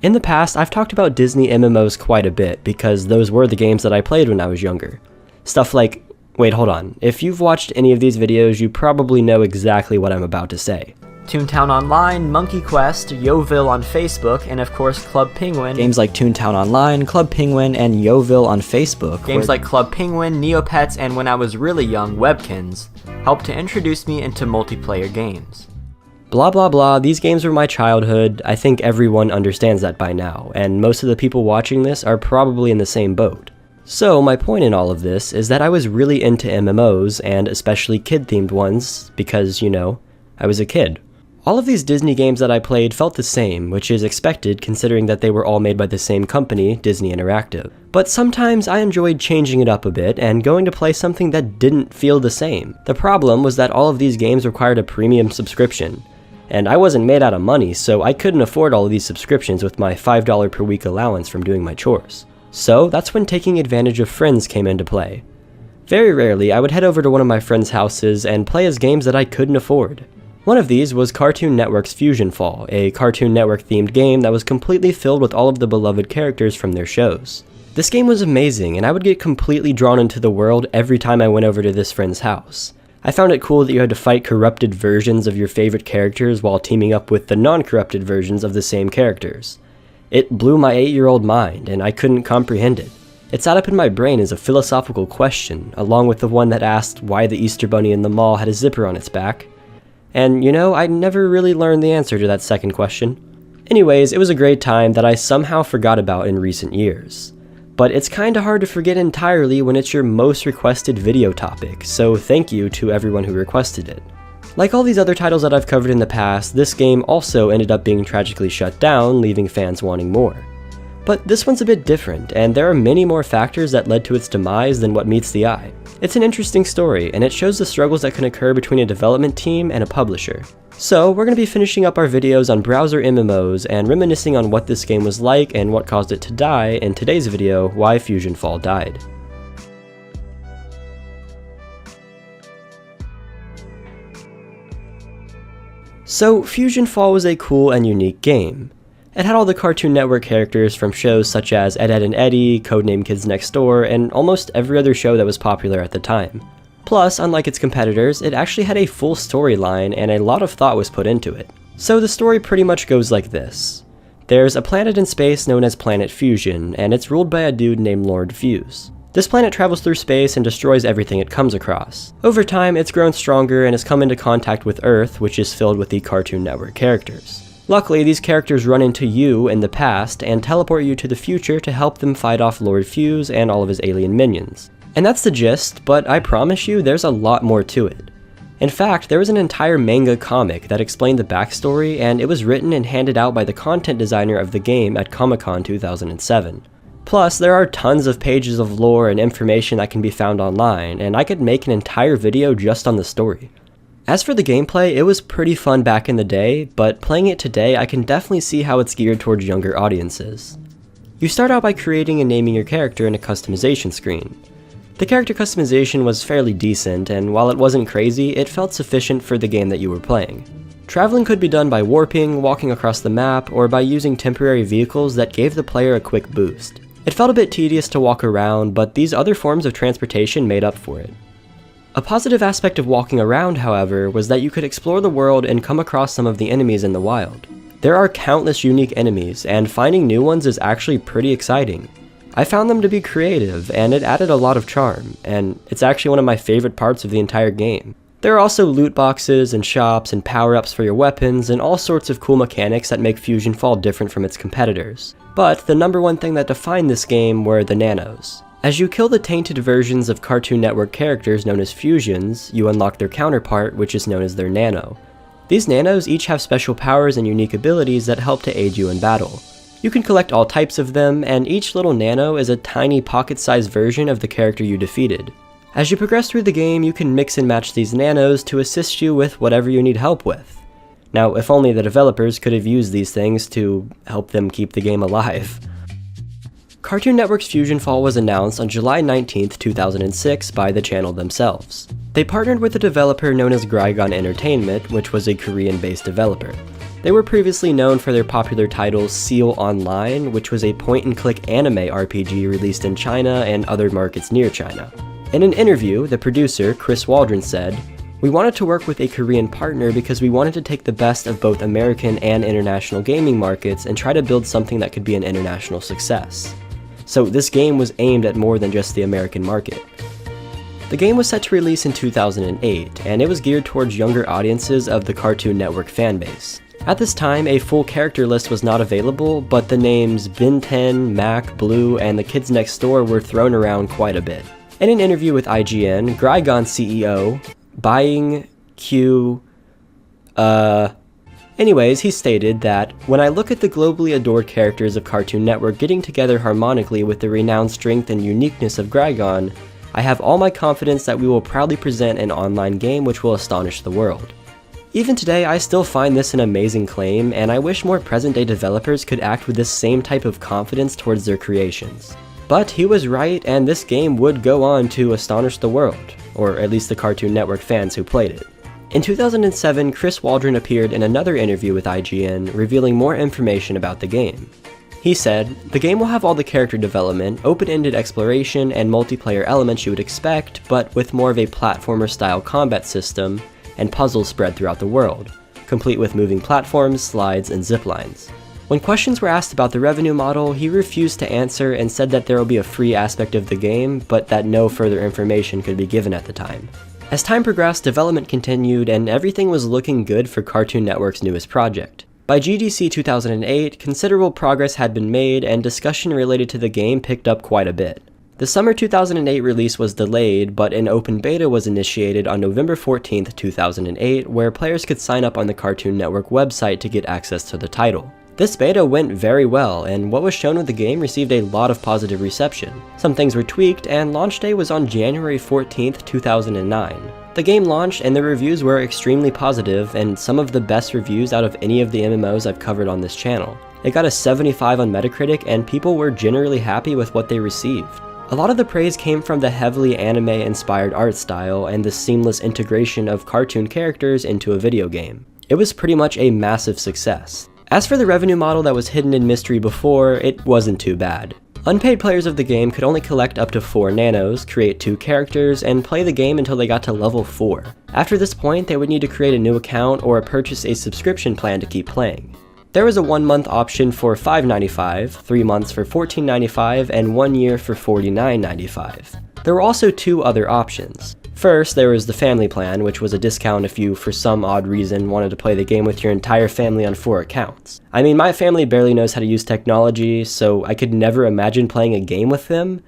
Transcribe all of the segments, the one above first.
In the past, I've talked about Disney MMOs quite a bit because those were the games that I played when I was younger. Stuff like, wait, hold on, if you've watched any of these videos, you probably know exactly what I'm about to say. Toontown Online, Monkey Quest, Yoville on Facebook, and of course Club Penguin. Games like Toontown Online, Club Penguin, and Yoville on Facebook. Games like Club Penguin, Neopets, and when I was really young, Webkins, helped to introduce me into multiplayer games. Blah blah blah, these games were my childhood. I think everyone understands that by now, and most of the people watching this are probably in the same boat. So my point in all of this is that I was really into MMOs, and especially kid-themed ones, because, you know, I was a kid. All of these Disney games that I played felt the same, which is expected considering that they were all made by the same company, Disney Interactive. But sometimes I enjoyed changing it up a bit and going to play something that didn't feel the same. The problem was that all of these games required a premium subscription. And I wasn't made out of money, so I couldn't afford all of these subscriptions with my $5 per week allowance from doing my chores. So that's when taking advantage of friends came into play. Very rarely, I would head over to one of my friends' houses and play as games that I couldn't afford. One of these was Cartoon Network's Fusionfall, a Cartoon Network themed game that was completely filled with all of the beloved characters from their shows. This game was amazing, and I would get completely drawn into the world every time I went over to this friend's house. I found it cool that you had to fight corrupted versions of your favorite characters while teaming up with the non-corrupted versions of the same characters. It blew my 8-year-old mind, and I couldn't comprehend it. It sat up in my brain as a philosophical question, along with the one that asked why the Easter Bunny in the mall had a zipper on its back. And, you know, I never really learned the answer to that second question. Anyways, it was a great time that I somehow forgot about in recent years. But it's kinda hard to forget entirely when it's your most requested video topic, so thank you to everyone who requested it. Like all these other titles that I've covered in the past, this game also ended up being tragically shut down, leaving fans wanting more. But this one's a bit different, and there are many more factors that led to its demise than what meets the eye. It's an interesting story, and it shows the struggles that can occur between a development team and a publisher. So, we're going to be finishing up our videos on browser MMOs and reminiscing on what this game was like and what caused it to die in today's video, Why Fusionfall Died. So, Fusionfall was a cool and unique game. It had all the Cartoon Network characters from shows such as Ed, Edd and Eddy, Codename Kids Next Door, and almost every other show that was popular at the time. Plus, unlike its competitors, it actually had a full storyline and a lot of thought was put into it. So the story pretty much goes like this. There's a planet in space known as Planet Fusion, and it's ruled by a dude named Lord Fuse. This planet travels through space and destroys everything it comes across. Over time, it's grown stronger and has come into contact with Earth, which is filled with the Cartoon Network characters. Luckily, these characters run into you in the past and teleport you to the future to help them fight off Lord Fuse and all of his alien minions. And that's the gist, but I promise you there's a lot more to it. In fact, there was an entire manga comic that explained the backstory, and it was written and handed out by the content designer of the game at Comic-Con 2007. Plus, there are tons of pages of lore and information that can be found online, and I could make an entire video just on the story. As for the gameplay, it was pretty fun back in the day, but playing it today I can definitely see how it's geared towards younger audiences. You start out by creating and naming your character in a customization screen. The character customization was fairly decent, and while it wasn't crazy, it felt sufficient for the game that you were playing. Traveling could be done by warping, walking across the map, or by using temporary vehicles that gave the player a quick boost. It felt a bit tedious to walk around, but these other forms of transportation made up for it. A positive aspect of walking around, however, was that you could explore the world and come across some of the enemies in the wild. There are countless unique enemies, and finding new ones is actually pretty exciting. I found them to be creative, and it added a lot of charm, and it's actually one of my favorite parts of the entire game. There are also loot boxes and shops and power-ups for your weapons and all sorts of cool mechanics that make Fusionfall different from its competitors. But the number one thing that defined this game were the nanos. As you kill the tainted versions of Cartoon Network characters known as fusions, you unlock their counterpart, which is known as their nano. These nanos each have special powers and unique abilities that help to aid you in battle. You can collect all types of them, and each little nano is a tiny pocket-sized version of the character you defeated. As you progress through the game, you can mix and match these nanos to assist you with whatever you need help with. Now, if only the developers could have used these things to help them keep the game alive. Cartoon Network's Fusionfall was announced on July 19, 2006 by the channel themselves. They partnered with a developer known as Grigon Entertainment, which was a Korean-based developer. They were previously known for their popular title Seal Online, which was a point-and-click anime RPG released in China and other markets near China. In an interview, the producer, Chris Waldron, said, "We wanted to work with a Korean partner because we wanted to take the best of both American and international gaming markets and try to build something that could be an international success." So this game was aimed at more than just the American market. The game was set to release in 2008, and it was geared towards younger audiences of the Cartoon Network fanbase. At this time, a full character list was not available, but the names Ben 10, Mac, Blue, and the Kids Next Door were thrown around quite a bit. In an interview with IGN, Grygon CEO, Anyways, he stated that, "When I look at the globally adored characters of Cartoon Network getting together harmonically with the renowned strength and uniqueness of Grygon, I have all my confidence that we will proudly present an online game which will astonish the world." Even today, I still find this an amazing claim, and I wish more present-day developers could act with this same type of confidence towards their creations. But he was right, and this game would go on to astonish the world, or at least the Cartoon Network fans who played it. In 2007, Chris Waldron appeared in another interview with IGN, revealing more information about the game. He said, "The game will have all the character development, open-ended exploration, and multiplayer elements you would expect, but with more of a platformer-style combat system and puzzles spread throughout the world, complete with moving platforms, slides, and ziplines." When questions were asked about the revenue model, he refused to answer and said that there will be a free aspect of the game, but that no further information could be given at the time. As time progressed, development continued, and everything was looking good for Cartoon Network's newest project. By GDC 2008, considerable progress had been made, and discussion related to the game picked up quite a bit. The summer 2008 release was delayed, but an open beta was initiated on November 14, 2008, where players could sign up on the Cartoon Network website to get access to the title. This beta went very well, and what was shown with the game received a lot of positive reception. Some things were tweaked, and launch day was on January 14, 2009. The game launched, and the reviews were extremely positive, and some of the best reviews out of any of the MMOs I've covered on this channel. It got a 75 on Metacritic, and people were generally happy with what they received. A lot of the praise came from the heavily anime-inspired art style and the seamless integration of cartoon characters into a video game. It was pretty much a massive success. As for the revenue model that was hidden in mystery before, it wasn't too bad. Unpaid players of the game could only collect up to 4 nanos, create 2 characters, and play the game until they got to level 4. After this point, they would need to create a new account or purchase a subscription plan to keep playing. There was a 1-month option for $5.95, 3 months for $14.95, and 1 year for $49.95. There were also 2 other options. First, there was the family plan, which was a discount if you, for some odd reason, wanted to play the game with your entire family on 4 accounts. I mean, my family barely knows how to use technology, so I could never imagine playing a game with them,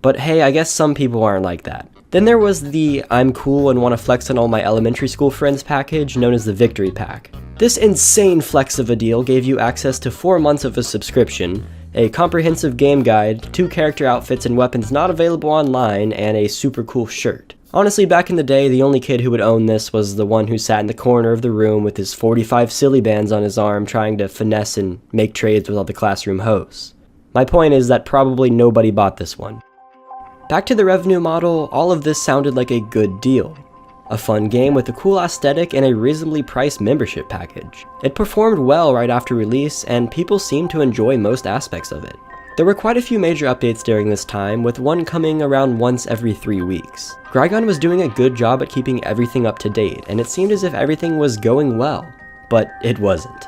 but hey, I guess some people aren't like that. Then there was the I'm cool and want to flex on all my elementary school friends package, known as the Victory Pack. This insane flex of a deal gave you access to 4 months of a subscription, a comprehensive game guide, 2 character outfits and weapons not available online, and a super cool shirt. Honestly, back in the day, the only kid who would own this was the one who sat in the corner of the room with his 45 silly bands on his arm trying to finesse and make trades with all the classroom hosts. My point is that probably nobody bought this one. Back to the revenue model, all of this sounded like a good deal. A fun game with a cool aesthetic and a reasonably priced membership package. It performed well right after release, and people seemed to enjoy most aspects of it. There were quite a few major updates during this time, with one coming around once every 3 weeks. Grygon was doing a good job at keeping everything up to date, and it seemed as if everything was going well, but it wasn't.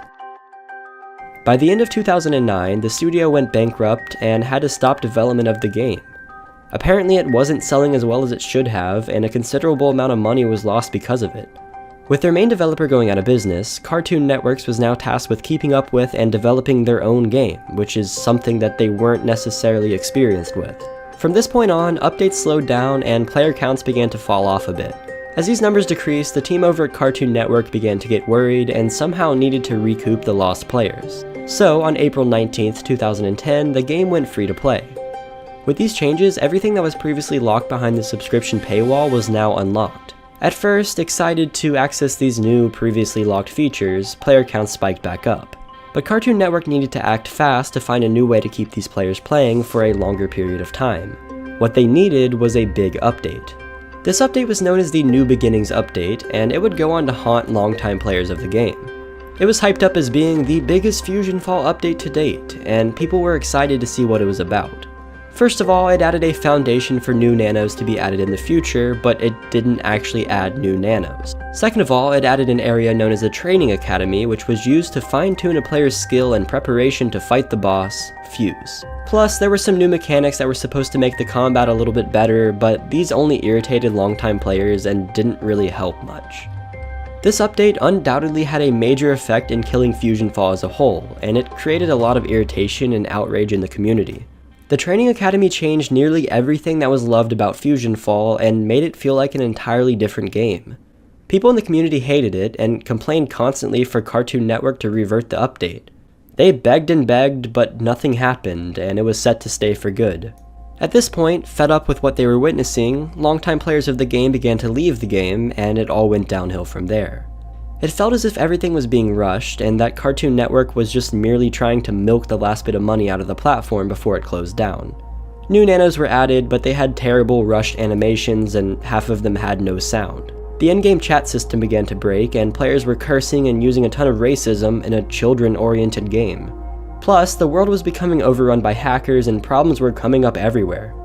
By the end of 2009, the studio went bankrupt and had to stop development of the game. Apparently it wasn't selling as well as it should have, and a considerable amount of money was lost because of it. With their main developer going out of business, Cartoon Networks was now tasked with keeping up with and developing their own game, which is something that they weren't necessarily experienced with. From this point on, updates slowed down and player counts began to fall off a bit. As these numbers decreased, the team over at Cartoon Network began to get worried and somehow needed to recoup the lost players. So, on April 19th, 2010, the game went free to play. With these changes, everything that was previously locked behind the subscription paywall was now unlocked. At first, excited to access these new, previously locked features, player counts spiked back up. But Cartoon Network needed to act fast to find a new way to keep these players playing for a longer period of time. What they needed was a big update. This update was known as the New Beginnings update, and it would go on to haunt longtime players of the game. It was hyped up as being the biggest Fusionfall update to date, and people were excited to see what it was about. First of all, it added a foundation for new nanos to be added in the future, but it didn't actually add new nanos. Second of all, it added an area known as the Training Academy, which was used to fine-tune a player's skill and preparation to fight the boss, Fuse. Plus, there were some new mechanics that were supposed to make the combat a little bit better, but these only irritated longtime players and didn't really help much. This update undoubtedly had a major effect in killing Fusionfall as a whole, and it created a lot of irritation and outrage in the community. The Training Academy changed nearly everything that was loved about Fusionfall and made it feel like an entirely different game. People in the community hated it and complained constantly for Cartoon Network to revert the update. They begged and begged, but nothing happened, and it was set to stay for good. At this point, fed up with what they were witnessing, longtime players of the game began to leave the game, and it all went downhill from there. It felt as if everything was being rushed, and that Cartoon Network was just merely trying to milk the last bit of money out of the platform before it closed down. New nanos were added, but they had terrible rushed animations, and half of them had no sound. The in-game chat system began to break, and players were cursing and using a ton of racism in a children-oriented game. Plus, the world was becoming overrun by hackers, and problems were coming up everywhere.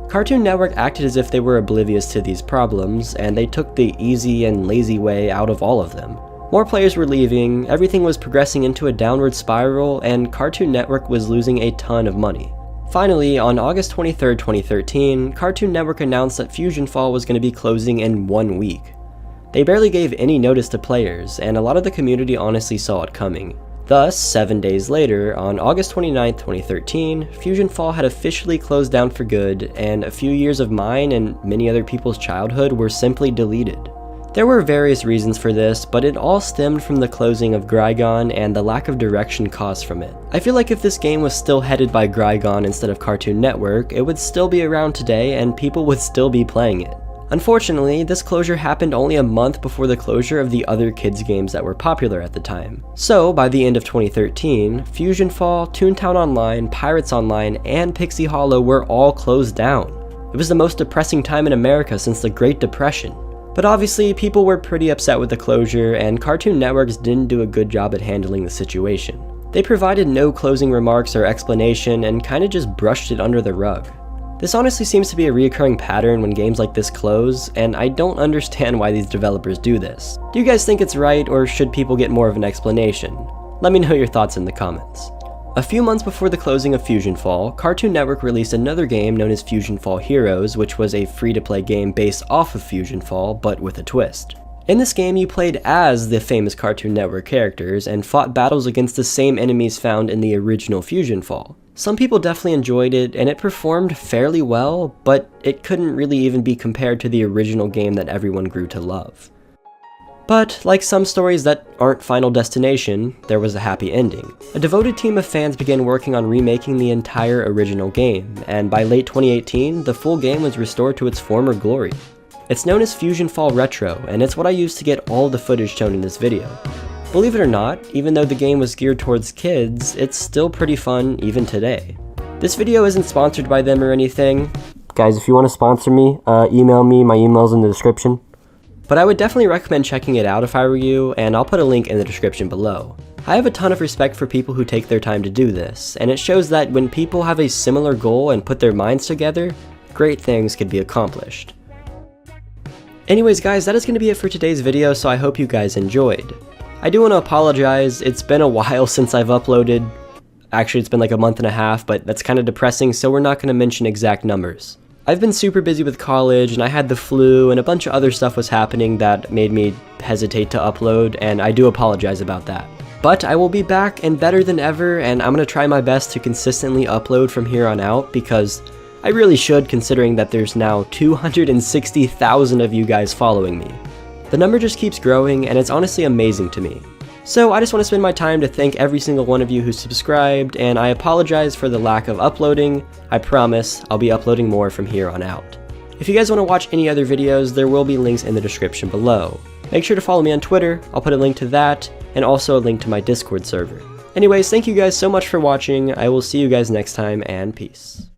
Cartoon Network acted as if they were oblivious to these problems, and they took the easy and lazy way out of all of them. More players were leaving, everything was progressing into a downward spiral, and Cartoon Network was losing a ton of money. Finally, on August 23, 2013, Cartoon Network announced that Fusionfall was going to be closing in 1 week. They barely gave any notice to players, and a lot of the community honestly saw it coming. Thus, 7 days later, on August 29, 2013, Fusionfall had officially closed down for good, and a few years of mine and many other people's childhood were simply deleted. There were various reasons for this, but it all stemmed from the closing of Grigon and the lack of direction caused from it. I feel like if this game was still headed by Grigon instead of Cartoon Network, it would still be around today and people would still be playing it. Unfortunately, this closure happened only a month before the closure of the other kids games that were popular at the time. So, by the end of 2013, Fusionfall, Toontown Online, Pirates Online, and Pixie Hollow were all closed down. It was the most depressing time in America since the Great Depression. But obviously, people were pretty upset with the closure, and Cartoon Networks didn't do a good job at handling the situation. They provided no closing remarks or explanation and kinda just brushed it under the rug. This honestly seems to be a recurring pattern when games like this close, and I don't understand why these developers do this. Do you guys think it's right, or should people get more of an explanation? Let me know your thoughts in the comments. A few months before the closing of Fusionfall, Cartoon Network released another game known as Fusionfall Heroes, which was a free-to-play game based off of Fusionfall, but with a twist. In this game, you played as the famous Cartoon Network characters and fought battles against the same enemies found in the original Fusionfall. Some people definitely enjoyed it, and it performed fairly well, but it couldn't really even be compared to the original game that everyone grew to love. But, like some stories that aren't Final Destination, there was a happy ending. A devoted team of fans began working on remaking the entire original game, and by late 2018, the full game was restored to its former glory. It's known as Fusionfall Retro, and it's what I used to get all the footage shown in this video. Believe it or not, even though the game was geared towards kids, it's still pretty fun even today. This video isn't sponsored by them or anything. Guys, if you want to sponsor me, email me, my email's in the description. But I would definitely recommend checking it out if I were you, and I'll put a link in the description below. I have a ton of respect for people who take their time to do this, and it shows that when people have a similar goal and put their minds together, great things can be accomplished. Anyways guys, that is going to be it for today's video, so I hope you guys enjoyed. I do want to apologize, it's been a while since I've uploaded. Actually, it's been like a month and a half, but that's kind of depressing, so we're not going to mention exact numbers. I've been super busy with college, and I had the flu, and a bunch of other stuff was happening that made me hesitate to upload, and I do apologize about that. But I will be back and better than ever, and I'm going to try my best to consistently upload from here on out, because I really should, considering that there's now 260,000 of you guys following me. The number just keeps growing, and it's honestly amazing to me. So I just want to spend my time to thank every single one of you who subscribed, and I apologize for the lack of uploading. I promise I'll be uploading more from here on out. If you guys want to watch any other videos, there will be links in the description below. Make sure to follow me on Twitter, I'll put a link to that, and also a link to my Discord server. Anyways, thank you guys so much for watching, I will see you guys next time, and peace.